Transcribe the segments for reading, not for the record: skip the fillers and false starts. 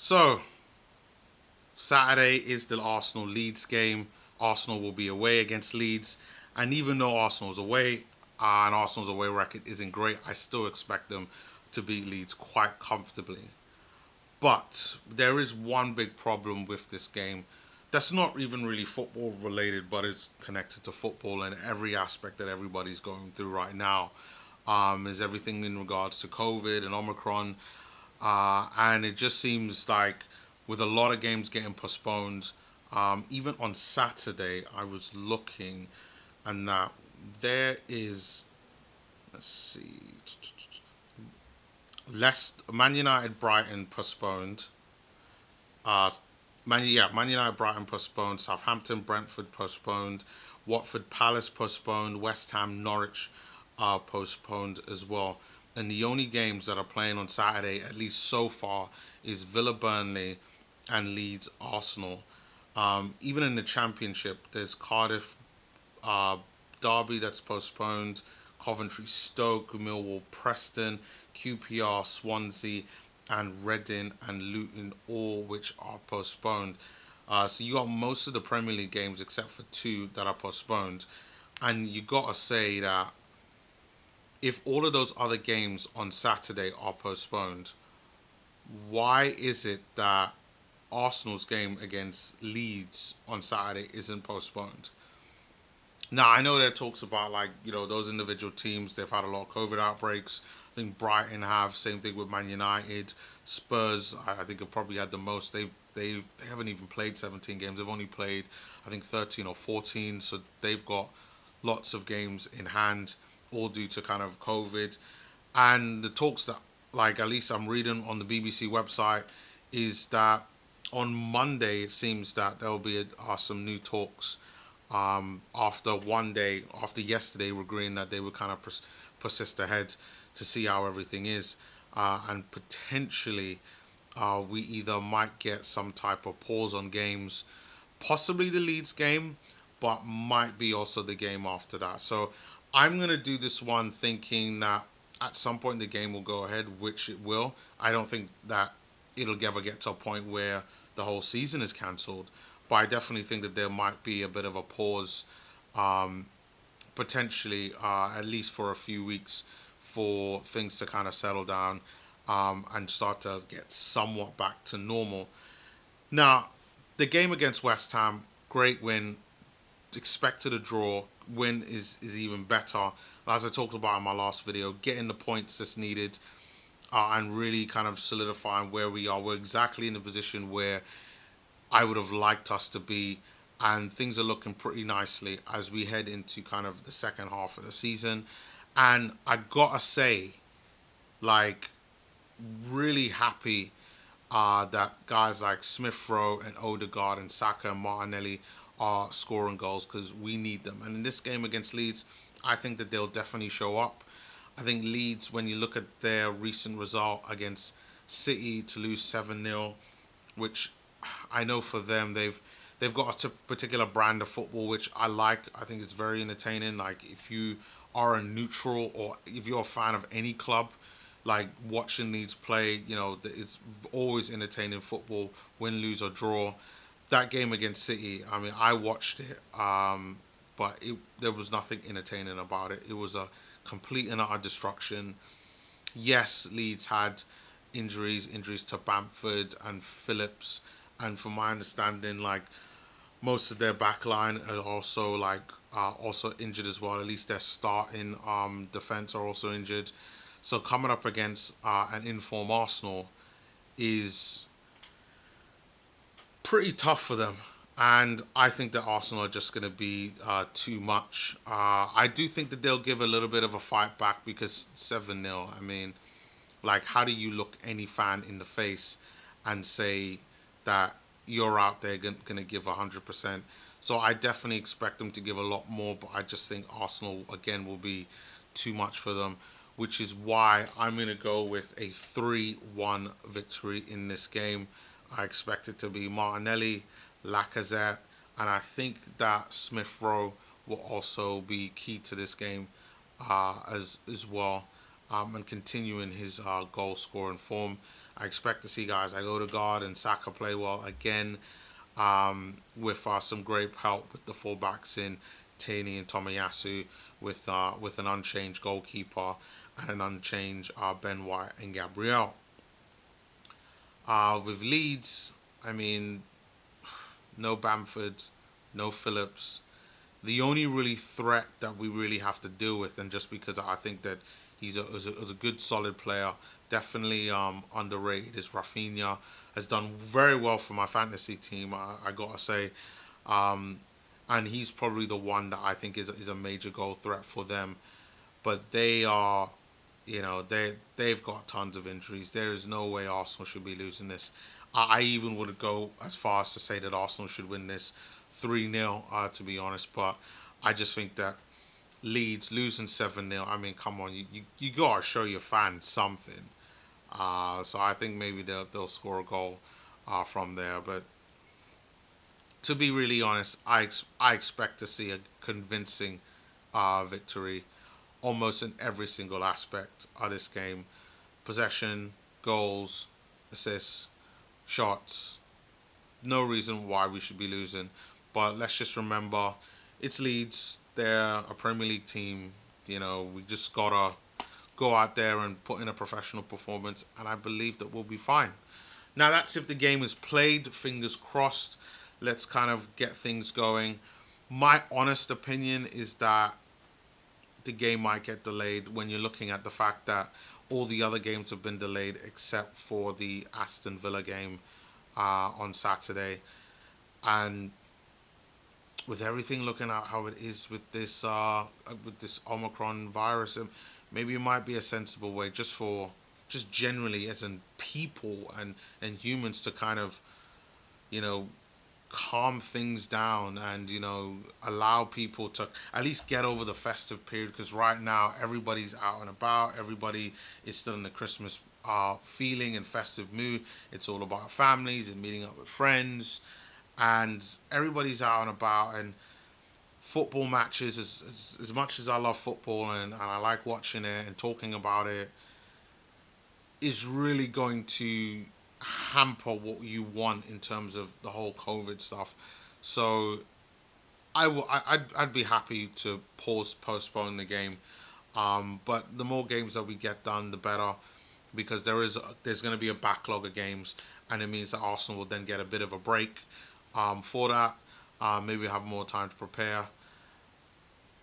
So, Saturday is the Arsenal Leeds game. Arsenal will be away against Leeds. And even though Arsenal's away and Arsenal's away record isn't great, I still expect them to beat Leeds quite comfortably. But there is one big problem with this game that's not even really football related, but is connected to football and every aspect that everybody's going through right now. Is everything in regards to COVID and Omicron. And it just seems like with a lot of games getting postponed, even on Saturday, I was looking and that there is, let's see, Man United Brighton postponed. Man United Brighton postponed. Southampton Brentford postponed. Watford Palace postponed. West Ham Norwich postponed as well. And the only games that are playing on Saturday, at least so far, is Villa Burnley and Leeds Arsenal. Even in the Championship, there's Cardiff uh, Derby that's postponed, Coventry Stoke, Millwall Preston, QPR Swansea, and Reading and Luton, all which are postponed. So you got most of the Premier League games except for two that are postponed. And you got to say that if all of those other games on Saturday are postponed, why is it that Arsenal's game against Leeds on Saturday isn't postponed? Now I know there are talks about those individual teams. They've had a lot of COVID outbreaks. I think Brighton have same thing with Man United. Spurs I think have probably had the most. They haven't even played 17 games. They've only played I think 13 or 14. So they've got lots of games in hand, all due to kind of COVID. And the talks that at least I'm reading on the BBC website is that on Monday it seems that there will be some new talks after one day, after yesterday, agreeing that they would kind of persist ahead to see how everything is. And potentially we either might get some type of pause on games, possibly the Leeds game, but might be also the game after that. So I'm going to do this one thinking that at some point the game will go ahead, which it will. I don't think that it'll ever get to a point where the whole season is cancelled, but I definitely think that there might be a bit of a pause, um, potentially, at least for a few weeks, for things to kind of settle down and start to get somewhat back to normal. Now, the game against West Ham, great win, expected a draw. Win is even better. As I talked about in my last video, getting the points that's needed and really kind of solidifying where we are. We're exactly in the position where I would have liked us to be, and things are looking pretty nicely as we head into kind of the second half of the season. And I gotta say, like, really happy that guys like Smith Rowe and Odegaard and Saka and Martinelli are scoring goals because we need them. And in this game against Leeds, I think that they'll definitely show up. I think Leeds, when you look at their recent result against City to lose 7-0, which I know for them they've got a particular brand of football which I like. I think it's very entertaining. Like if you are a neutral or if you're a fan of any club, like watching Leeds play, it's always entertaining football, win, lose or draw. That game against City, I mean, I watched it, but there was nothing entertaining about it. It was a complete and utter destruction. Yes, Leeds had injuries to Bamford and Phillips, and from my understanding, like most of their backline are also also injured as well. At least their starting defense are also injured. So coming up against an informed Arsenal is pretty tough for them. And I think that Arsenal are just going to be too much. I do think that they'll give a little bit of a fight back because 7-0, I mean, like, how do you look any fan in the face and say that you're out there going to give 100%? So I definitely expect them to give a lot more, but I just think Arsenal, again, will be too much for them, which is why I'm going to go with a 3-1 victory in this game. I expect it to be Martinelli, Lacazette, and I think that Smith Rowe will also be key to this game as well, and continuing his goal scoring form. I expect to see guys like Odegaard and Saka play well again, with some great help with the fullbacks in Tierney and Tomiyasu, with an unchanged goalkeeper and an unchanged Ben White and Gabriel. With Leeds, I mean, no Bamford, no Phillips. The only really threat that we really have to deal with, and just because I think that he's a good solid player, definitely underrated, is Rafinha. Has done very well for my fantasy team, I gotta say, um, and he's probably the one that I think is a major goal threat for them. But they are, they've got tons of injuries. There is no way Arsenal should be losing this. I even would go as far as to say that Arsenal should win this 3-0, to be honest. But I just think that Leeds losing 7-0, I mean, come on, you got to show your fans something. So I think maybe they'll score a goal from there. But to be really honest, I expect to see a convincing victory almost in every single aspect of this game. Possession, goals, assists, shots. No reason why we should be losing. But let's just remember, it's Leeds. They're a Premier League team. We just gotta go out there and put in a professional performance, and I believe that we'll be fine. Now that's if the game is played. Fingers crossed. Let's kind of get things going. My honest opinion is that the game might get delayed when you're looking at the fact that all the other games have been delayed except for the Aston Villa game on Saturday. And with everything looking at how it is with this Omicron virus, maybe it might be a sensible way just generally as in people and humans to kind of, you know, calm things down and allow people to at least get over the festive period, because right now everybody's out and about, everybody is still in the Christmas feeling and festive mood. It's all about families and meeting up with friends, and everybody's out and about. And football matches, as much as I love football and I like watching it and talking about it, is really going to hamper what you want in terms of the whole COVID stuff. So I'd be happy to postpone the game. But the more games that we get done, the better, because there's going to be a backlog of games, and it means that Arsenal will then get a bit of a break for that. Maybe have more time to prepare.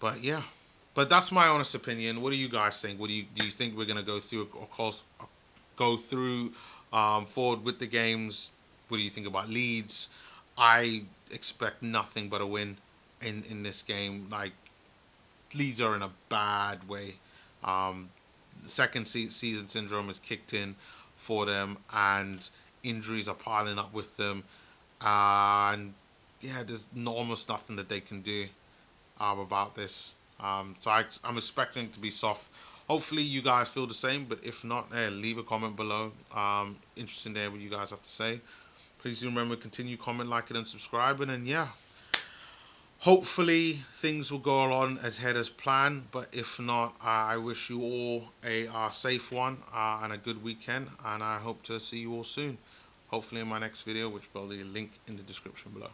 But yeah, but that's my honest opinion. What do you guys think? Do you think we're going to go through forward with the games? What do you think about Leeds? I expect nothing but a win in this game. Like, Leeds are in a bad way. Second season syndrome is kicked in for them, and injuries are piling up with them. And yeah, there's almost nothing that they can do about this. So I'm expecting it to be soft. Hopefully you guys feel the same, but if not, leave a comment below. Interesting to hear what you guys have to say. Please do remember to continue, comment, liking, and subscribing. And yeah, hopefully things will go along as planned. But if not, I wish you all a safe one and a good weekend. And I hope to see you all soon. Hopefully in my next video, which will be a link in the description below.